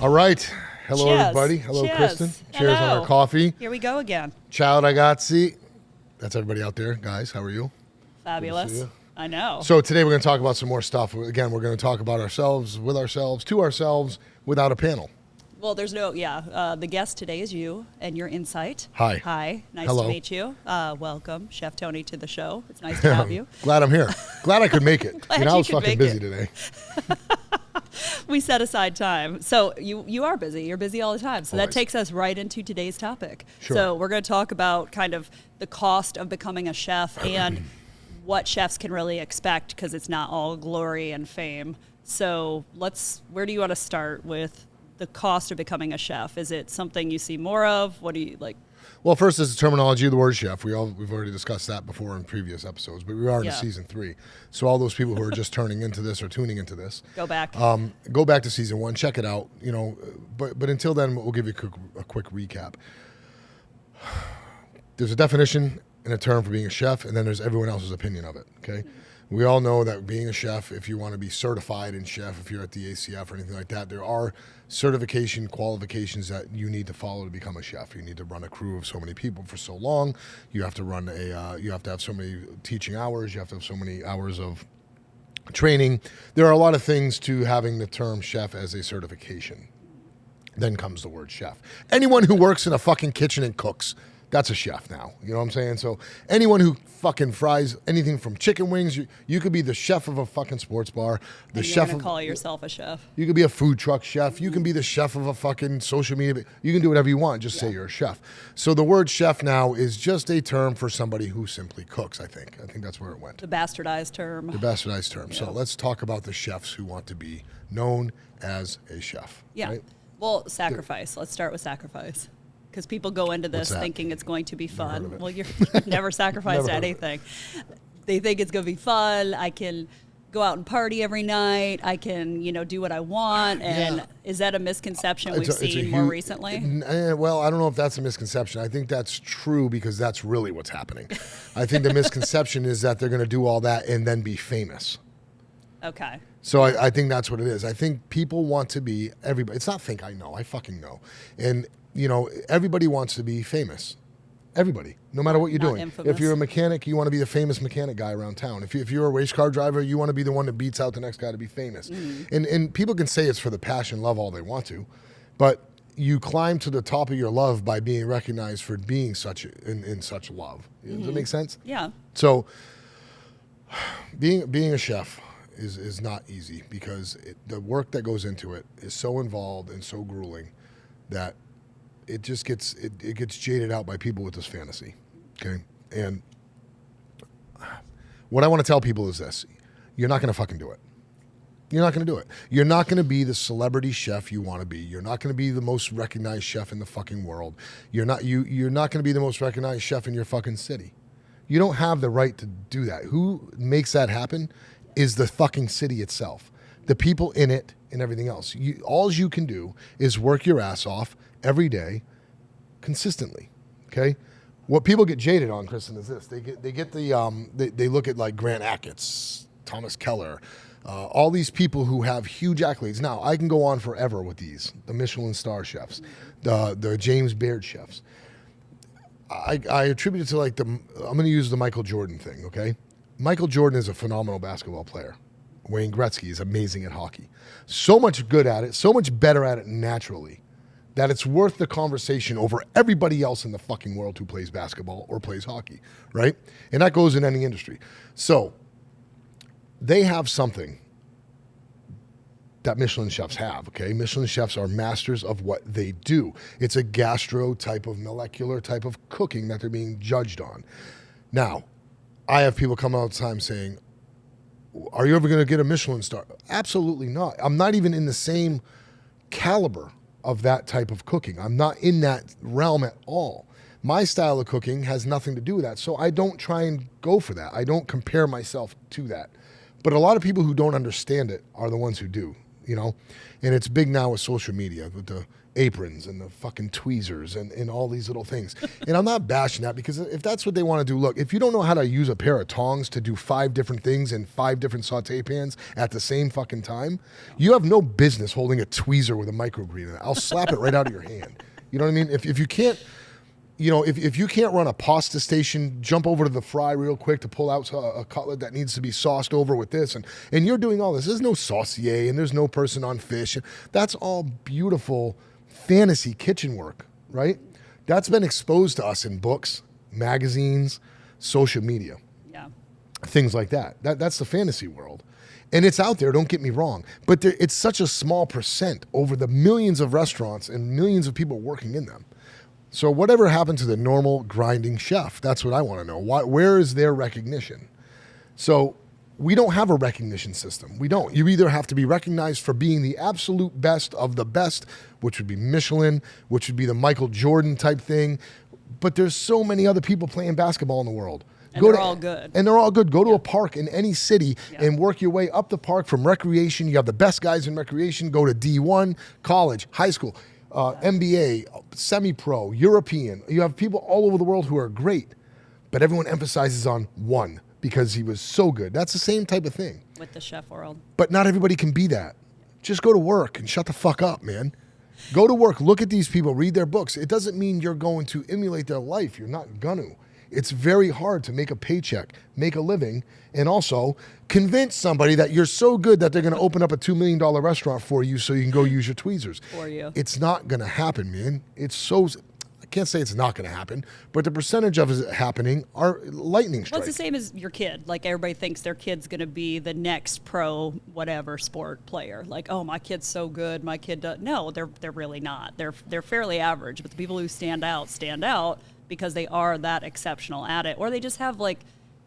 All right. Hello, Cheers. everybody. Hello, Cheers. Kristen. Cheers on Hello. our coffee. Here we go again. Ciao, ragazzi. That's everybody out there. Guys, how are you? Fabulous. you. I know. So today we're going to talk about some more stuff. Again, we're going to talk about ourselves, with ourselves, to ourselves, without a panel. Well, there's no, the guest today is you and your insight. Hi. Hi. Nice Hello. to meet you. Welcome, Chef Tony, to the show. It's nice to have you. Glad I'm here. Glad I could make it. Glad I you was could fucking make busy it. today. We set aside time. So you are busy. You're busy all the time. So Always. that takes us right into today's topic. Sure. So we're going to talk about kind of the cost of becoming a chef and what chefs can really expect, because it's not all glory and fame. So where do you want to start with the cost of becoming a chef? Is it something you see more of? What do you like? Well, first is the terminology of the word chef. We've already discussed that before in previous episodes, but we are in season 3. So all those people who are just turning into this or tuning into this, Go back. go back to season 1, check it out. But until then, we'll give you a quick recap. There's a definition and a term for being a chef, and then there's everyone else's opinion of it. Okay. We all know that being a chef, if you want to be certified in chef, if you're at the ACF or anything like that, there are certification qualifications that you need to follow to become a chef. You need to run a crew of so many people for so long. You have to run you have to have so many teaching hours. You have to have so many hours of training. There are a lot of things to having the term chef as a certification. Then comes the word chef. Anyone who works in a fucking kitchen and cooks, that's a chef now. You know what I'm saying? So anyone who fucking fries anything from chicken wings, you could be the chef of a fucking sports bar. The and you chef want of to call yourself a chef. You could be a food truck chef. You can be the chef of a fucking social media. You can do whatever you want. Just say you're a chef. So the word chef now is just a term for somebody who simply cooks, I think. I think that's where it went. The bastardized term. The bastardized term. So let's talk about the chefs who want to be known as a chef. Yeah. Right? Well, sacrifice. Let's start with sacrifice. Because people go into this What's that? thinking it's going to be Never heard of fun. it. Well, you've never sacrificed Never heard of it. anything. They think it's going to be fun. I can go out and party every night. I can, do what I want. And Yeah. is that a misconception we've It's a seen more huge- recently? Well, I don't know if that's a misconception. I think that's true because that's really what's happening. I think the misconception is that they're going to do all that and then be famous. Okay. So I think that's what it is. I think people want to be everybody. It's not think I know. I fucking know. And, everybody wants to be famous. Everybody, no matter what you're Not doing. infamous. If you're a mechanic, you want to be the famous mechanic guy around town. If you're a race car driver, you want to be the one that beats out the next guy to be famous. And people can say it's for the passion, love all they want to, but you climb to the top of your love by being recognized for being in such love. Does that make sense? Yeah. So being a chef is not easy because the work that goes into it is so involved and so grueling that it just gets jaded out by people with this fantasy. Okay. And what I want to tell people is this: you're not going to fucking do it. You're not going to do it. You're not going to be the celebrity chef you want to be. You're not going to be the most recognized chef in the fucking world. You're not going to be the most recognized chef in your fucking city. You don't have the right to do that. Who makes that happen is the fucking city itself, the people in it and everything else. All you can do is work your ass off every day consistently. Okay. What people get jaded on, Kristen, is this. They look at like Grant Achatz, Thomas Keller, all these people who have huge accolades. Now, I can go on forever with these, the Michelin star chefs, the James Beard chefs. I attribute it to I'm going to use the Michael Jordan thing, okay? Michael Jordan is a phenomenal basketball player. Wayne Gretzky is amazing at hockey. So much good at it, so much better at it naturally, that it's worth the conversation over everybody else in the fucking world who plays basketball or plays hockey, right? And that goes in any industry. So they have something that Michelin chefs have, okay? Michelin chefs are masters of what they do. It's a gastro type of molecular type of cooking that they're being judged on. Now, I have people come all the time saying, are you ever going to get a Michelin star? Absolutely not. I'm not even in the same caliber of that type of cooking. I'm not in that realm at all. My style of cooking has nothing to do with that. So I don't try and go for that. I don't compare myself to that. But a lot of people who don't understand it are the ones who do. you know? And it's big now with social media, with the aprons and the fucking tweezers and all these little things. And I'm not bashing that, because if that's what they want to do, look, if you don't know how to use a pair of tongs to do 5 different things in 5 different saute pans at the same fucking time, you have no business holding a tweezer with a microgreen in it. I'll slap it right out of your hand. You know what I mean? If you can't, you know, if you can't run a pasta station, jump over to the fry real quick to pull out a cutlet that needs to be sauced over with this, and you're doing all this. There's no saucier and there's no person on fish. That's all beautiful fantasy kitchen work, right? That's been exposed to us in books, magazines, social media, things like that. That's the fantasy world. And it's out there, don't get me wrong, but it's such a small percent over the millions of restaurants and millions of people working in them. So whatever happened to the normal grinding chef? That's what I want to know. Where is their recognition? So we don't have a recognition system. We don't. You either have to be recognized for being the absolute best of the best, which would be Michelin, which would be the Michael Jordan type thing. But there's so many other people playing basketball in the world. And they're all good. And they're all good. Go to a park in any city and work your way up the park from recreation. You have the best guys in recreation. Go to D1, college, high school. MBA, semi-pro, European. You have people all over the world who are great, but everyone emphasizes on one because he was so good. That's the same type of thing. With the chef world. But not everybody can be that. Just go to work and shut the fuck up, man. Go to work, look at these people, read their books. It doesn't mean you're going to emulate their life. You're not gonna. It's very hard to make a paycheck, make a living, and also convince somebody that you're so good that they're going to open up a $2 million restaurant for you so you can go use your tweezers. For you. It's not going to happen, man. I can't say it's not going to happen, but the percentage of it happening are lightning strikes. Well, it's the same as your kid. Like, everybody thinks their kid's going to be the next pro whatever sport player. Like, oh, my kid's so good, my kid does. No, they're really not. They're fairly average, but the people who stand out because they are that exceptional at it, or they just have like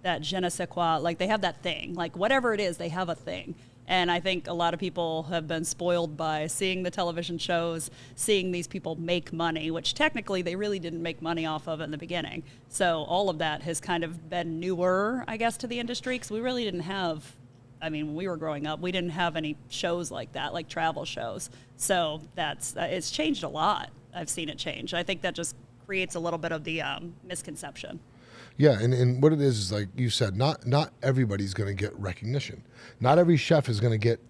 that je ne sais quoi, like they have that thing, like whatever it is, they have a thing. And I think a lot of people have been spoiled by seeing the television shows, seeing these people make money, which technically they really didn't make money off of in the beginning. So all of that has kind of been newer, I guess, to the industry, because we really didn't have, I mean, when we were growing up, we didn't have any shows like that, like travel shows. So it's changed a lot. I've seen it change. I think that just creates a little bit of the misconception. Yeah, and what it is like you said, not everybody's going to get recognition. Not every chef is going to get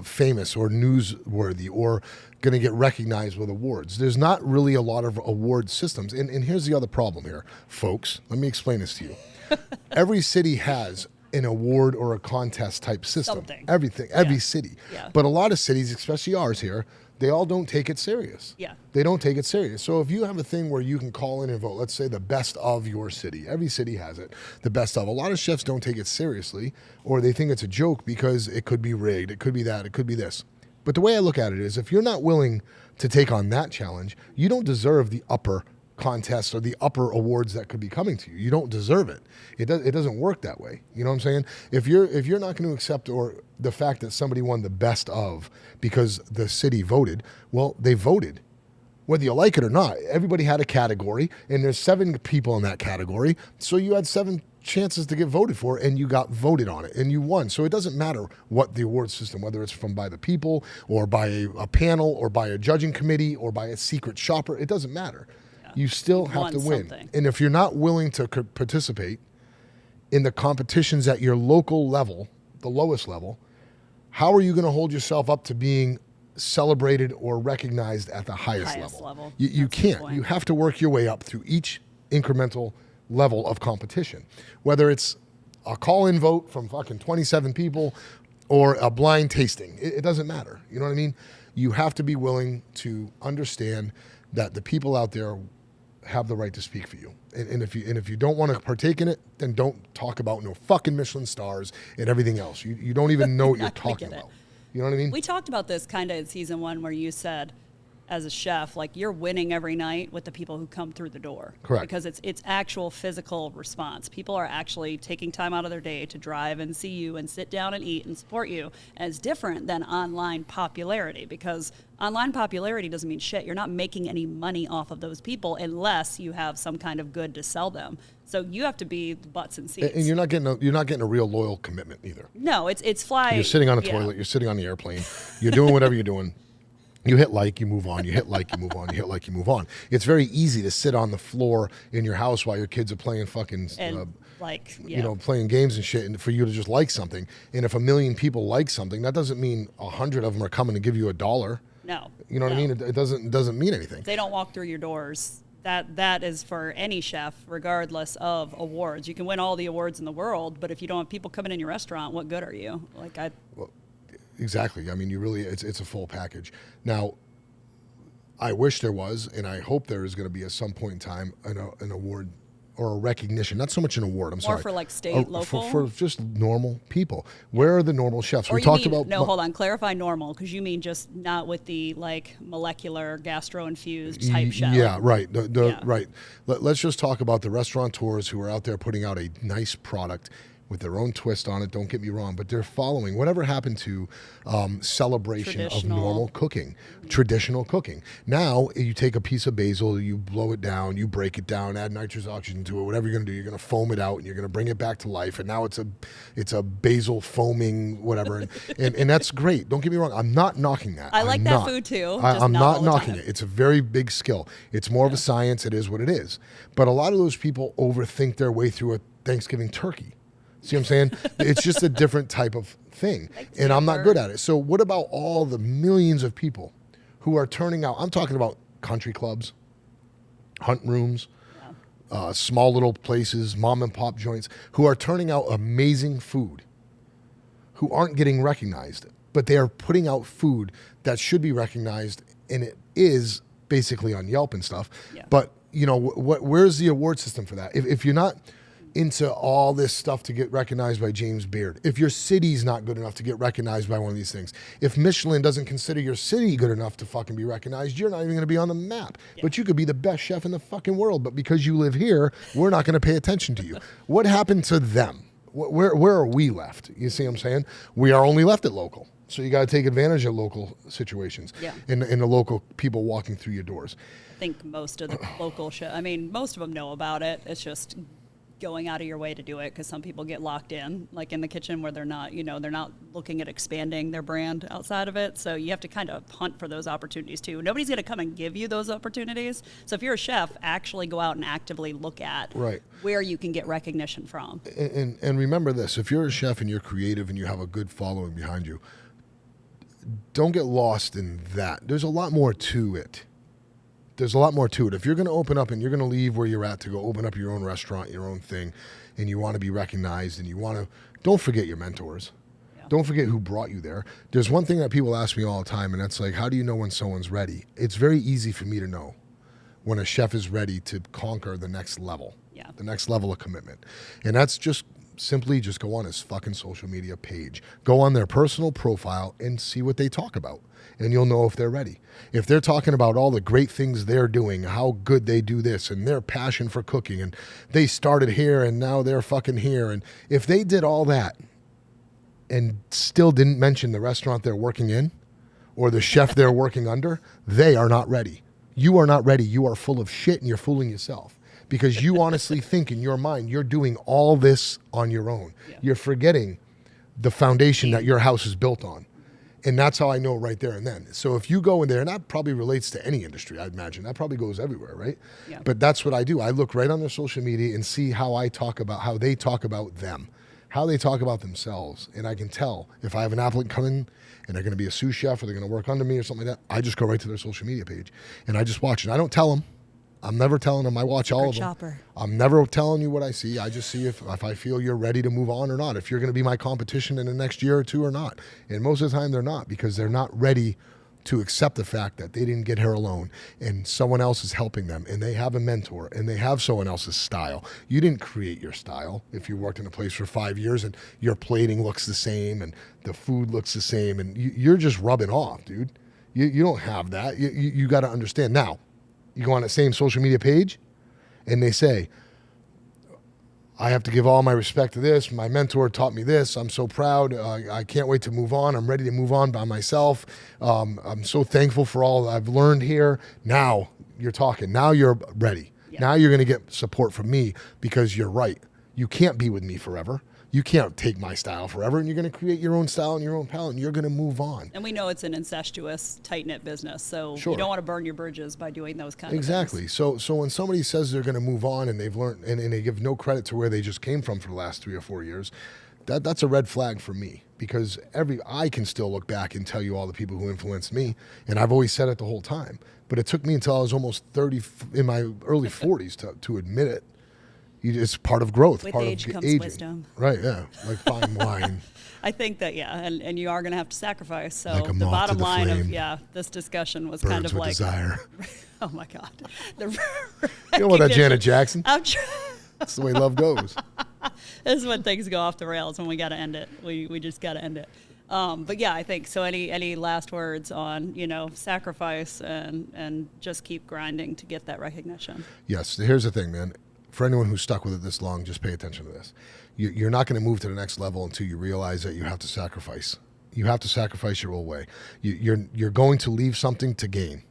famous or newsworthy or going to get recognized with awards. There's not really a lot of award systems. And here's the other problem here, folks. Let me explain this to you. Every city has an award or a contest type system. Something. Everything, every city. Yeah. But a lot of cities, especially ours here, they all don't take it serious. Yeah. They don't take it serious. So if you have a thing where you can call in and vote, let's say the best of your city. Every city has it, the best of. A lot of chefs don't take it seriously, or they think it's a joke because it could be rigged, it could be that, it could be this. But the way I look at it is, if you're not willing to take on that challenge, you don't deserve the upper contests or the upper awards that could be coming to you. You don't deserve it. It doesn't work that way. You know what I'm saying? If you're not going to accept the fact that somebody won the best of because the city voted, well, they voted. Whether you like it or not, everybody had a category, and there's 7 people in that category, so you had 7 chances to get voted for, and you got voted on it, and you won. So it doesn't matter what the award system, whether it's by the people, or by a panel, or by a judging committee, or by a secret shopper, it doesn't matter. You still have to win. Something. And if you're not willing to participate in the competitions at your local level, the lowest level, how are you going to hold yourself up to being celebrated or recognized at the highest level? You can't. You have to work your way up through each incremental level of competition. Whether it's a call-in vote from fucking 27 people or a blind tasting, it doesn't matter. You know what I mean? You have to be willing to understand that the people out there have the right to speak for you. And if you don't want to partake in it, then don't talk about no fucking Michelin stars and everything else. You don't even know what you're talking about. You know what I mean? We talked about this kind of in season 1, where you said as a chef, like you're winning every night with the people who come through the door. Correct. Because it's actual physical response. People are actually taking time out of their day to drive and see you and sit down and eat and support you. And it's different than online popularity, because online popularity doesn't mean shit. You're not making any money off of those people unless you have some kind of good to sell them. So you have to be the butts and seats. And you're not getting a real loyal commitment either. No, it's fly. You're sitting on a toilet. You're sitting on the airplane. You're doing whatever you're doing. You hit like, you move on. You hit like, you move on. You hit like, you move on. It's very easy to sit on the floor in your house while your kids are playing fucking, playing games and shit, and for you to just like something. And if 1 million people like something, that doesn't mean 100 of them are coming to give you $1. No. You know what I mean? It doesn't mean anything. If they don't walk through your doors. That is for any chef, regardless of awards. You can win all the awards in the world, but if you don't have people coming in your restaurant, what good are you? Exactly. I mean, it's a full package. Now, I wish there was, and I hope there is going to be at some point in time an award or a recognition. Not so much an award. I'm sorry. More for like state, local? For just normal people. Where are the normal chefs? Hold on. Clarify normal, because you mean just not with the like molecular gastro-infused type chef. Yeah, right. Right. Let's just talk about the restaurateurs who are out there putting out a nice product with their own twist on it, don't get me wrong, but they're following whatever happened to celebration of normal cooking, traditional cooking. Now, you take a piece of basil, you blow it down, you break it down, add nitrous oxygen to it, whatever you're going to do, you're going to foam it out, and you're going to bring it back to life, and now it's a basil foaming whatever, and that's great. Don't get me wrong, I'm not knocking that. I like that food too. I'm not knocking it. It's a very big skill. It's more of a science. It is what it is. But a lot of those people overthink their way through a Thanksgiving turkey. See what I'm saying? It's just a different type of thing. And I'm not good at it. So what about all the millions of people who are turning out? I'm talking about country clubs, hunt rooms, small little places, mom and pop joints, who are turning out amazing food, who aren't getting recognized, but they are putting out food that should be recognized, and it is basically on Yelp and stuff. Yeah. But, where's the award system for that? If you're not into all this stuff to get recognized by James Beard, if your city's not good enough to get recognized by one of these things, if Michelin doesn't consider your city good enough to fucking be recognized, you're not even going to be on the map. Yeah. But you could be the best chef in the fucking world, but because you live here, we're not going to pay attention to you. What happened to them? Where are we left? You see what I'm saying? We are only left at local. So you got to take advantage of local situations and the local people walking through your doors. I think most of the local most of them know about it. It's just going out of your way to do it, because some people get locked in, like in the kitchen, where they're not looking at expanding their brand outside of it. So you have to kind of hunt for those opportunities too. Nobody's going to come and give you those opportunities. So if you're a chef, actually go out and actively look at where you can get recognition from. And remember this, if you're a chef and you're creative and you have a good following behind you, don't get lost in that. There's a lot more to it. There's a lot more to it. If you're going to open up and you're going to leave where you're at to go open up your own restaurant, your own thing, and you want to be recognized, and don't forget your mentors. Yeah. Don't forget who brought you there. There's one thing that people ask me all the time, and that's like, how do you know when someone's ready? It's very easy for me to know when a chef is ready to conquer the next level, the next level of commitment. And that's simply go on his fucking social media page. Go on their personal profile and see what they talk about. And you'll know if they're ready. If they're talking about all the great things they're doing, how good they do this, and their passion for cooking, and they started here and now they're fucking here. And if they did all that and still didn't mention the restaurant they're working in or the chef they're working under, they are not ready. You are not ready. You are full of shit, and you're fooling yourself, because you honestly think in your mind you're doing all this on your own. Yeah. You're forgetting the foundation that your house is built on. And that's how I know right there and then. So if you go in there, and that probably relates to any industry, I'd imagine. That probably goes everywhere, right? Yeah. But that's what I do. I look right on their social media and see how they talk about them, how they talk about themselves. And I can tell if I have an applicant come in and they're going to be a sous chef or they're going to work under me or something like that, I just go right to their social media page and I just watch it. I don't tell them. I'm never telling them. I watch all of them. Shopper. I'm never telling you what I see. I just see if I feel you're ready to move on or not, if you're going to be my competition in the next year or two or not. And most of the time they're not, because they're not ready to accept the fact that they didn't get here alone and someone else is helping them, and they have a mentor and they have someone else's style. You didn't create your style. If you worked in a place for 5 years and your plating looks the same and the food looks the same and you're just rubbing off, dude. You don't have that. You got to understand. Now, you go on that same social media page and they say, I have to give all my respect to this. My mentor taught me this. I'm so proud. I can't wait to move on. I'm ready to move on by myself. I'm so thankful for all I've learned here. Now you're talking. Now you're ready. Yeah. Now you're going to get support from me because you're right. You can't be with me forever. You can't take my style forever, and you're going to create your own style and your own palette, and you're going to move on. And we know it's an incestuous, tight-knit business, so Sure. You don't want to burn your bridges by doing those kind of things. Exactly. So when somebody says they're going to move on and they've learned, and they give no credit to where they just came from for the last 3 or 4 years, that's a red flag for me, because I can still look back and tell you all the people who influenced me, and I've always said it the whole time. But it took me until I was almost 30, in my early 40s to admit it. It's part of growth. With part age of comes aging. wisdom. Right, yeah. Like fine wine. I think that, yeah, and you are going to have to sacrifice. So Like a the moth bottom to the line flame. of, this discussion was Burns kind of with like, desire. oh my God. The You know what that Janet Jackson? I'm That's the way love goes. This is when things go off the rails, when we got to end it. We just got to end it. But yeah, I think so. Any last words on, sacrifice and just keep grinding to get that recognition? Yes. Here's the thing, man. For anyone who's stuck with it this long, just pay attention to this. You're not going to move to the next level until you realize that you have to sacrifice. You have to sacrifice your old way. You're going to leave something to gain.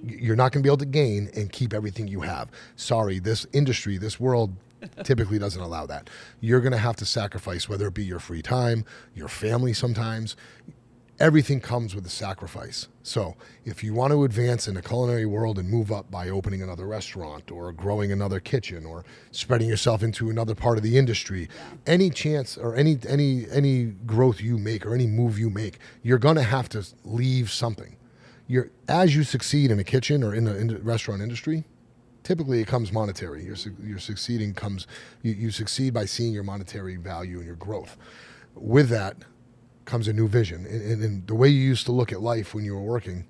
You're not going to be able to gain and keep everything you have. Sorry, this industry, this world typically doesn't allow that. You're going to have to sacrifice, whether it be your free time, your family sometimes. Everything comes with a sacrifice. So if you want to advance in the culinary world and move up by opening another restaurant or growing another kitchen or spreading yourself into another part of the industry, any chance or any growth you make or any move you make, you're going to have to leave something. As you succeed in a kitchen or in the restaurant industry, typically it comes monetary. Your succeeding comes, you succeed by seeing your monetary value and your growth. With that comes a new vision. And the way you used to look at life when you were working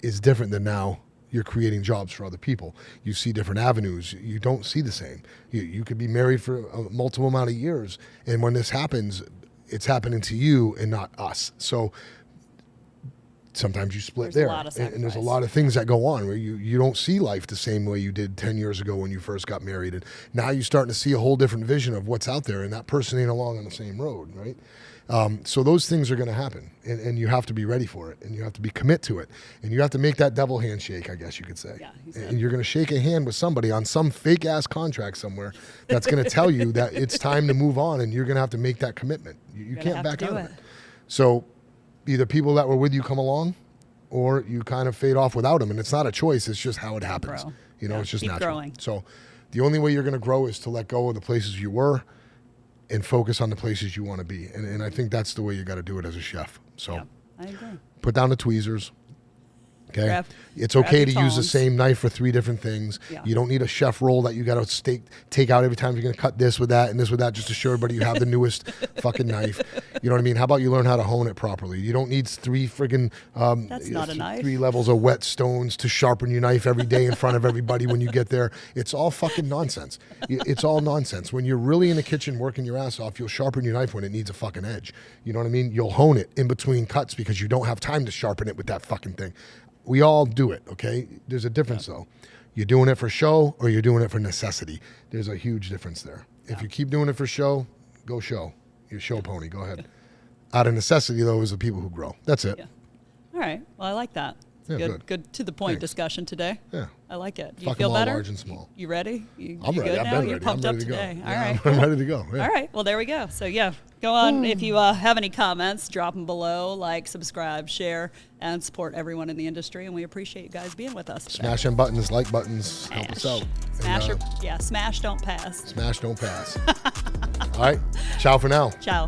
is different than now. You're creating jobs for other people. You see different avenues. You don't see the same. You could be married for a multiple amount of years, and when this happens, it's happening to you and not us. So sometimes you split there, and there's a lot of things that go on where you don't see life the same way you did 10 years ago when you first got married, and now you're starting to see a whole different vision of what's out there, and that person ain't along on the same road, right? So those things are going to happen, and you have to be ready for it, and you have to be commit to it, and you have to make that devil handshake, I guess you could say. Yeah, and you're going to shake a hand with somebody on some fake ass contract somewhere that's going to tell you that it's time to move on, and you're going to have to make that commitment. You can't back out of it. So either people that were with you come along, or you kind of fade off without them, and it's not a choice. It's just how it happens. It's just natural. Growing. So the only way you're going to grow is to let go of the places you were and focus on the places you want to be. And I think that's the way you got to do it as a chef. So I agree. Put down the tweezers. Okay. It's okay to use the same knife for 3 different things. Yeah. You don't need a chef roll that you got to take out every time you're going to cut this with that and this with that just to show everybody you have the newest fucking knife. You know what I mean? How about you learn how to hone it properly? You don't need 3 friggin' that's not a knife. 3 levels of whetstones to sharpen your knife every day in front of everybody when you get there. It's all fucking nonsense. It's all nonsense. When you're really in the kitchen working your ass off, you'll sharpen your knife when it needs a fucking edge. You know what I mean? You'll hone it in between cuts because you don't have time to sharpen it with that fucking thing. We all do it, okay? There's a difference, though. You're doing it for show or you're doing it for necessity. There's a huge difference there. If you keep doing it for show, go show. You're a show pony. Go ahead. Out of necessity, though, is the people who grow. That's it. Yeah. All right. Well, I like that. Good to the point discussion today. Yeah. I like it. You feel better? Large and small. You ready? I'm ready. I've been ready. You're pumped up today. All right. I'm ready to go. Yeah. All right. Well, there we go. So, go on. If you have any comments, drop them below. Like, subscribe, share, and support everyone in the industry. And we appreciate you guys being with us today. Smash them buttons, like buttons, help us out. Smash, don't pass. Smash, don't pass. All right. Ciao for now. Ciao.